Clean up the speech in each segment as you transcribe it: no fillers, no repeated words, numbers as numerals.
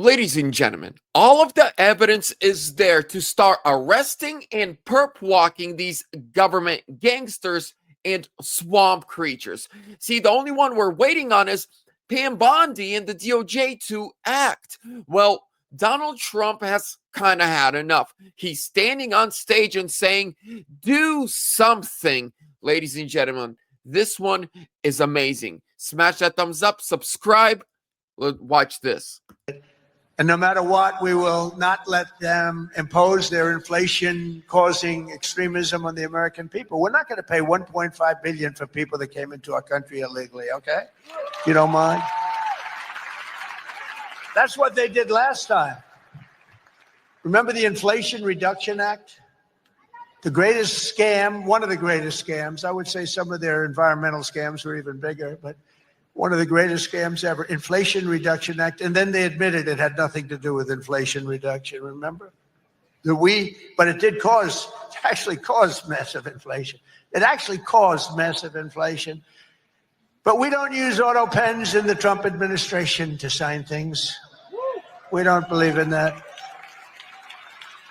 Ladies and gentlemen, all of the evidence is there to start arresting and perp walking these government gangsters and swamp creatures. See, the only one we're waiting on is Pam Bondi and the DOJ to act. Well, Donald Trump has kind of had enough. He's standing on stage and saying, do something. Ladies and gentlemen, this one is amazing. Smash that thumbs up, subscribe. Watch this. And no matter what, we will not let them impose their inflation-causing extremism on the American people. We're not going to pay $1.5 billion for people that came into our country illegally, okay? If you don't mind. That's what they did last time. Remember the Inflation Reduction Act? The greatest scam, one of the greatest scams. I would say some of their environmental scams were even bigger, but one of the greatest scams ever, Inflation Reduction Act. And then they admitted it had nothing to do with inflation reduction, remember? But it did actually cause massive inflation. It actually caused massive inflation. But we don't use auto pens in the Trump administration to sign things. We don't believe in that.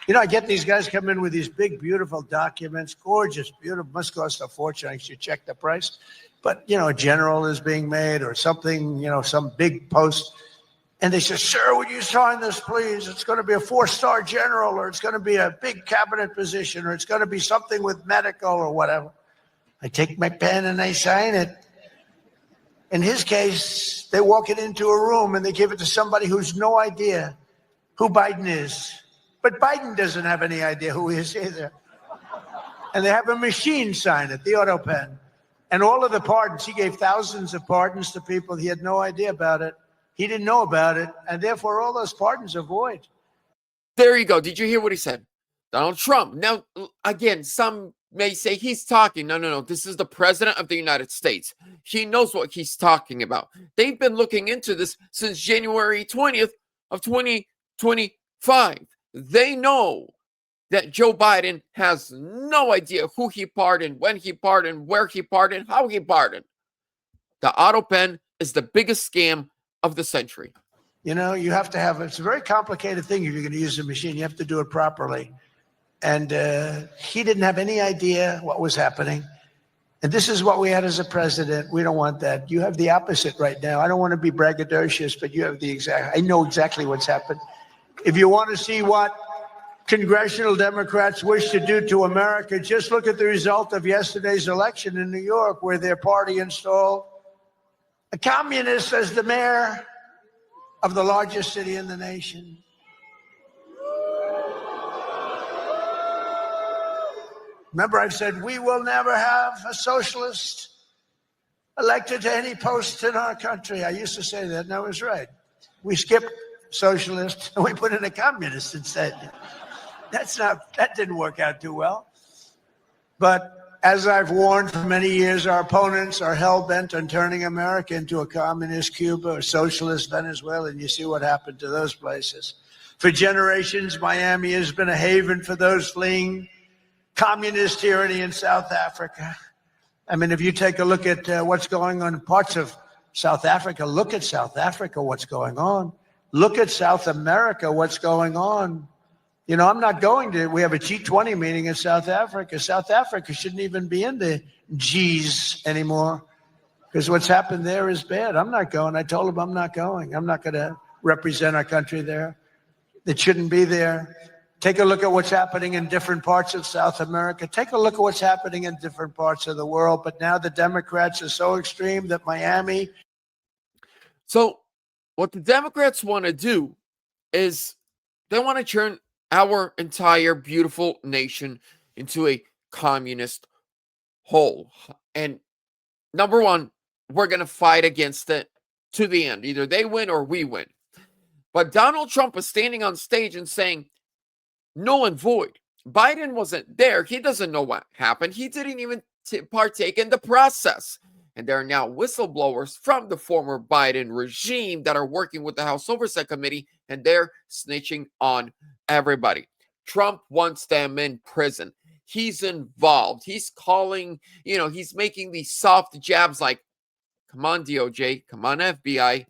You know, I get these guys come in with these big, beautiful documents, gorgeous, beautiful, must cost a fortune. I should check the price. But, you know, a general is being made or something, you know, some big post. And they say, sir, would you sign this, please? It's going to be a 4-star general, or it's going to be a big cabinet position, or it's going to be something with medical or whatever. I take my pen and I sign it. In his case, they walk it into a room and they give it to somebody who's no idea who Biden is. But Biden doesn't have any idea who he is either. And they have a machine sign it, the auto pen. And all of the pardons, he gave thousands of pardons to people. He had no idea about it. He didn't know about it. And therefore, all those pardons are void. There you go. Did you hear what he said? Donald Trump. Now, again, some may say he's talking. No. This is the president of the United States. He knows what he's talking about. They've been looking into this since January 20th of 2025. They know that Joe Biden has no idea who he pardoned, when he pardoned, where he pardoned, how he pardoned. The auto pen is the biggest scam of the century. You know, you have to have, it's a very complicated thing if you're going to use a machine. You have to do it properly. And he didn't have any idea what was happening. And this is what we had as a president. We don't want that. You have the opposite right now. I don't want to be braggadocious, but you have the exact, I know exactly what's happened. If you want to see what congressional Democrats wish to do to America, just look at the result of yesterday's election in New York, where their party installed a communist as the mayor of the largest city in the nation. Remember, I've said we will never have a socialist elected to any post in our country. I used to say that, and I was right. We skipped socialist and we put in a communist instead. That didn't work out too well. But as I've warned for many years, our opponents are hell-bent on turning America into a communist Cuba or socialist Venezuela, and you see what happened to those places. For generations, Miami has been a haven for those fleeing communist tyranny in South Africa. I mean, if you take a look at what's going on in parts of South Africa, look at South Africa, what's going on. Look at South America, what's going on. You know, I'm not going to, we have a G20 meeting in South Africa. South Africa shouldn't even be in the Gs anymore because what's happened there is bad. I'm not going. I told them I'm not going. I'm not going to represent our country there. It shouldn't be there. Take a look at what's happening in different parts of South America. Take a look at what's happening in different parts of the world. But now the Democrats are so extreme that Miami. So what the Democrats want to do is they want to turn our entire beautiful nation into a communist hole. And number one, we're going to fight against it to the end. Either they win or we win. But Donald Trump is standing on stage and saying, null and void. Biden wasn't there. He doesn't know what happened. He didn't even partake in the process. And there are now whistleblowers from the former Biden regime that are working with the House Oversight Committee, and they're snitching on everybody. Trump wants them in prison. He's involved. He's calling, he's making these soft jabs like, come on, DOJ, come on, FBI,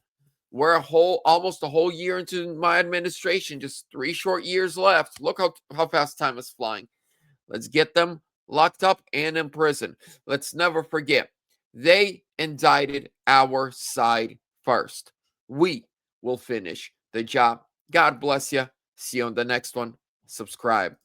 We're almost a whole year into my administration, just 3 short years left. Look how fast time is flying. Let's get them locked up and in prison. Let's never forget, they indicted our side first. We will finish the job. God bless you. See you on the next one. Subscribe.